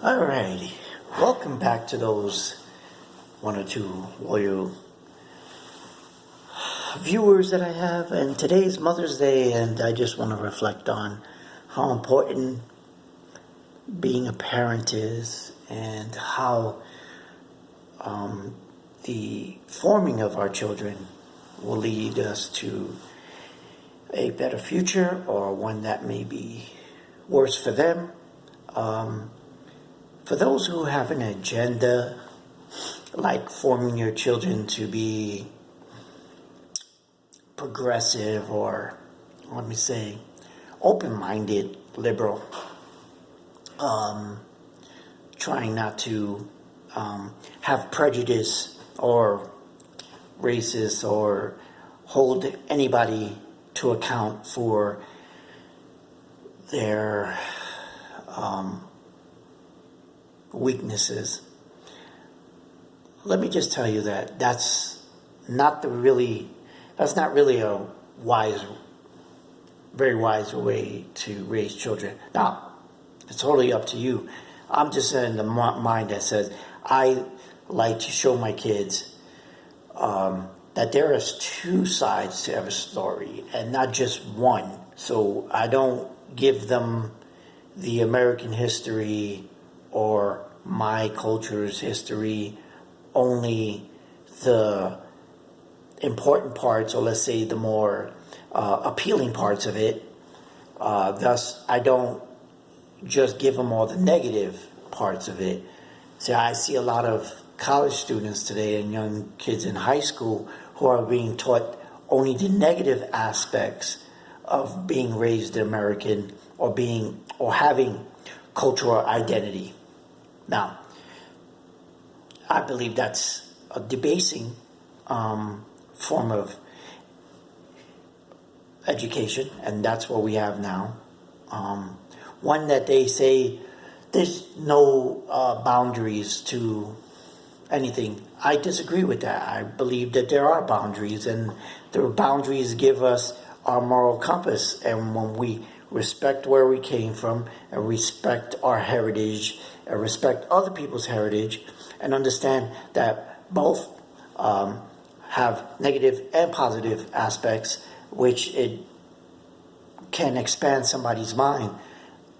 Alrighty, welcome back to those one or two loyal viewers that I have. And today's Mother's Day, and I just want to reflect on how important being a parent is, and how the forming of our children will lead us to a better future, or one that may be worse for them. For those who have an agenda, like forming your children to be progressive, or let me say, open-minded, liberal, trying not to have prejudice or racist, or hold anybody to account for their weaknesses. Let me just tell you that that's not really a very wise way to raise children. Now, it's totally up to you. I'm just in the mind that says I like to show my kids that there is two sides to every story, and not just one. So I don't give them the American history or my culture's history, only the important parts, or let's say the more appealing parts of it. Thus, I don't just give them all the negative parts of it. So I see a lot of college students today and young kids in high school who are being taught only the negative aspects of being raised American, or having cultural identity. Now, I believe that's a debasing form of education, and that's what we have now. One that they say there's no boundaries to anything. I disagree with that. I believe that there are boundaries, and the boundaries give us our moral compass. And when we respect where we came from, and respect our heritage, and respect other people's heritage, and understand that both have negative and positive aspects, which it can expand somebody's mind.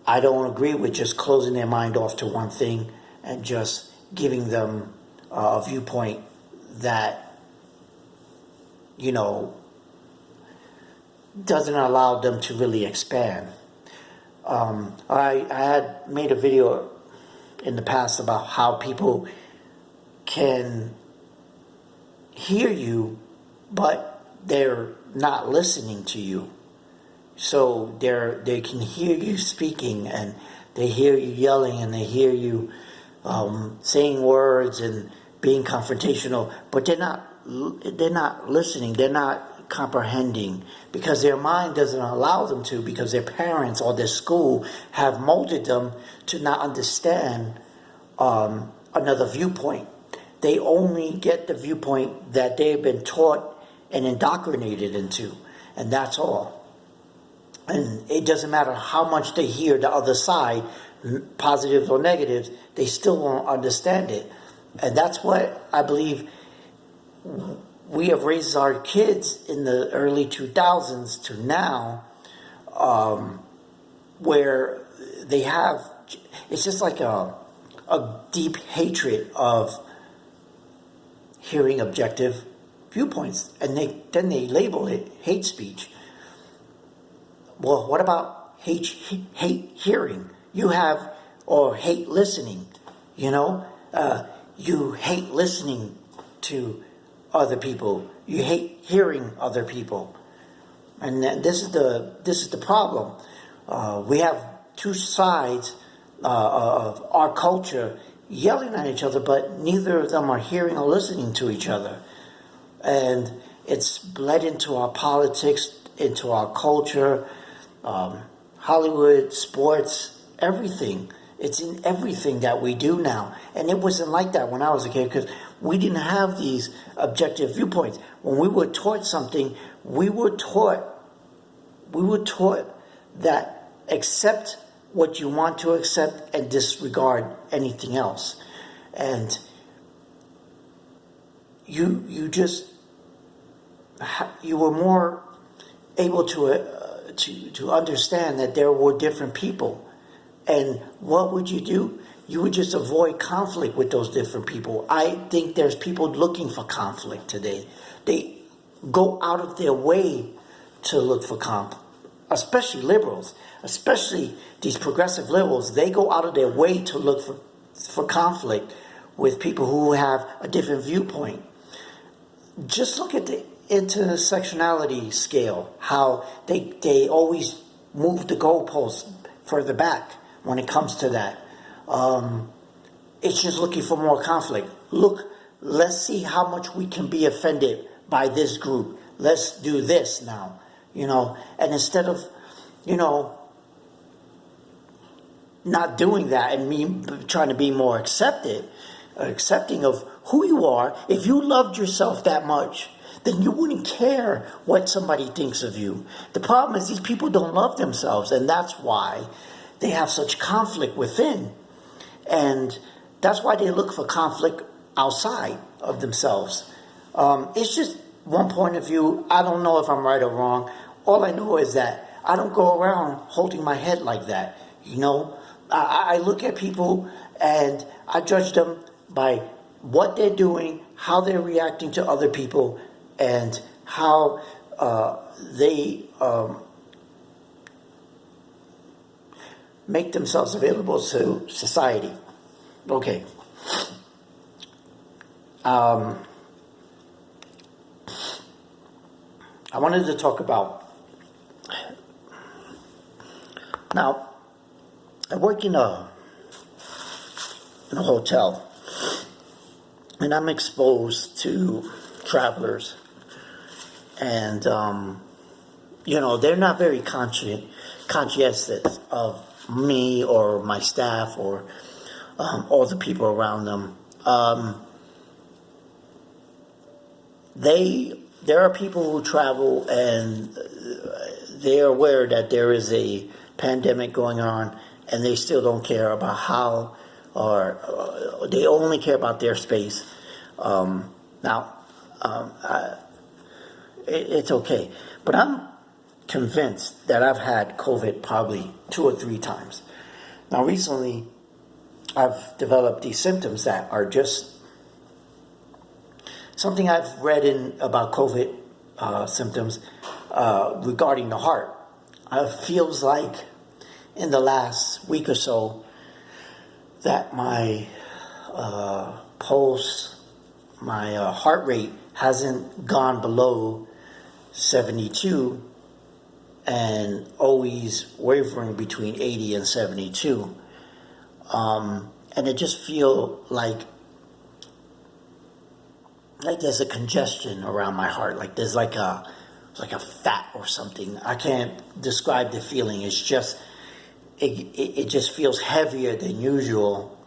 I don't agree with just closing their mind off to one thing and just giving them a viewpoint that, doesn't allow them to really expand. I had made a video in the past about how people can hear you, but they're not listening to you. So they can hear you speaking, and they hear you yelling, and they hear you saying words and being confrontational, but they're not listening. They're not comprehending, because their mind doesn't allow them to, because their parents or their school have molded them to not understand another viewpoint. They only get the viewpoint that they've been taught and indoctrinated into, and that's all. And it doesn't matter how much they hear the other side, positives or negatives, they still won't understand it. And that's what I believe we have raised our kids in the early 2000s to now, where they have, it's just like a deep hatred of hearing objective viewpoints, and then they label it hate speech. Well, what about hate hearing? You have, or hate listening, you hate listening to other people. You hate hearing other people. And this is the problem. We have two sides of our culture yelling at each other, but neither of them are hearing or listening to each other. And it's bled into our politics, into our culture, Hollywood, sports, everything. It's in everything that we do now. And it wasn't like that when I was a kid, because we didn't have these objective viewpoints. When we were taught something, we were taught that accept what you want to accept and disregard anything else. And you were more able to understand that there were different people. And what would you do? You would just avoid conflict with those different people. I think there's people looking for conflict today. They go out of their way to look for conflict, especially liberals, especially these progressive liberals. They go out of their way to look for conflict with people who have a different viewpoint. Just look at the intersectionality scale, how they always move the goalposts further back when it comes to that. It's just looking for more conflict. Look, let's see how much we can be offended by this group. Let's do this now, and instead of, not doing that and me trying to be more accepting of who you are. If you loved yourself that much, then you wouldn't care what somebody thinks of you. The problem is these people don't love themselves, and that's why they have such conflict within. And that's why they look for conflict outside of themselves. It's just one point of view. I don't know if I'm right or wrong. All I know is that I don't go around holding my head like that. I look at people and I judge them by what they're doing, how they're reacting to other people, and how they make themselves available to society. Okay. I wanted to talk about, now, I work in a hotel, and I'm exposed to travelers, and they're not very conscientious of me or my staff or all the people around them. There are people who travel and they're aware that there is a pandemic going on, and they still don't care about how, or they only care about their space. It's okay. But I'm convinced that I've had COVID probably 2 or 3 times. Now, recently, I've developed these symptoms that are just something I've read about COVID symptoms regarding the heart. It feels like in the last week or so that my pulse, my heart rate hasn't gone below 72 and always wavering between 80 and 72. And it just feel like there's a congestion around my heart, like there's like a fat or something. I can't describe the feeling. It's just it just feels heavier than usual.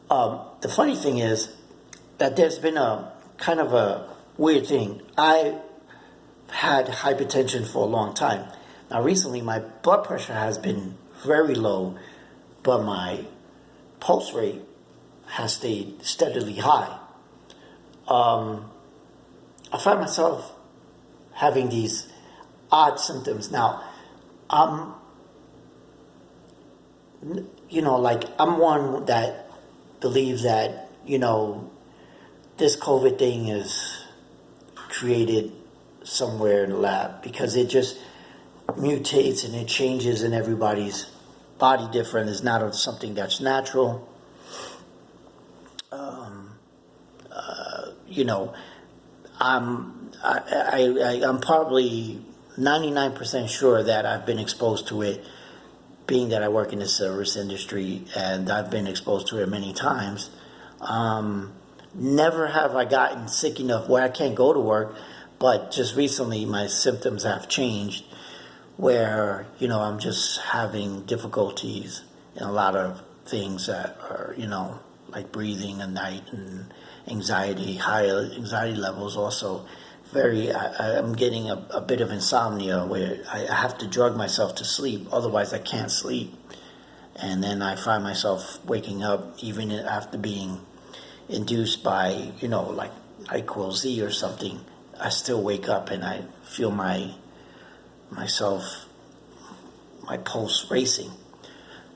The funny thing is that there's been a kind of a weird thing. I had hypertension for a long time. Now recently my blood pressure has been very low, but my pulse rate has stayed steadily high. I find myself having these odd symptoms. Now, I'm one that believes that, this COVID thing is created somewhere in the lab because it just mutates and it changes in everybody's body different. It's not something that's natural. I'm probably 99% sure that I've been exposed to it, being that I work in the service industry, and I've been exposed to it many times. Never have I gotten sick enough where I can't go to work, but just recently my symptoms have changed where, I'm just having difficulties in a lot of things that are, like breathing at night and anxiety, higher anxiety levels also. I'm getting a bit of insomnia where I have to drug myself to sleep, otherwise I can't sleep. And then I find myself waking up even after being induced by, like NyQuil Z or something. I still wake up and I feel myself, my pulse racing.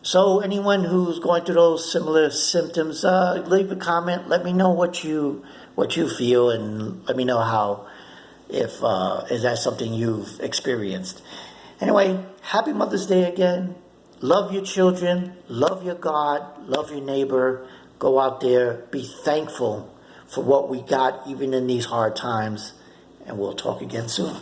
So anyone who's going through those similar symptoms, leave a comment. Let me know what you feel, and let me know how, if is that something you've experienced. Anyway, happy Mother's Day again. Love your children, love your God, love your neighbor. Go out there, be thankful for what we got even in these hard times, and we'll talk again soon.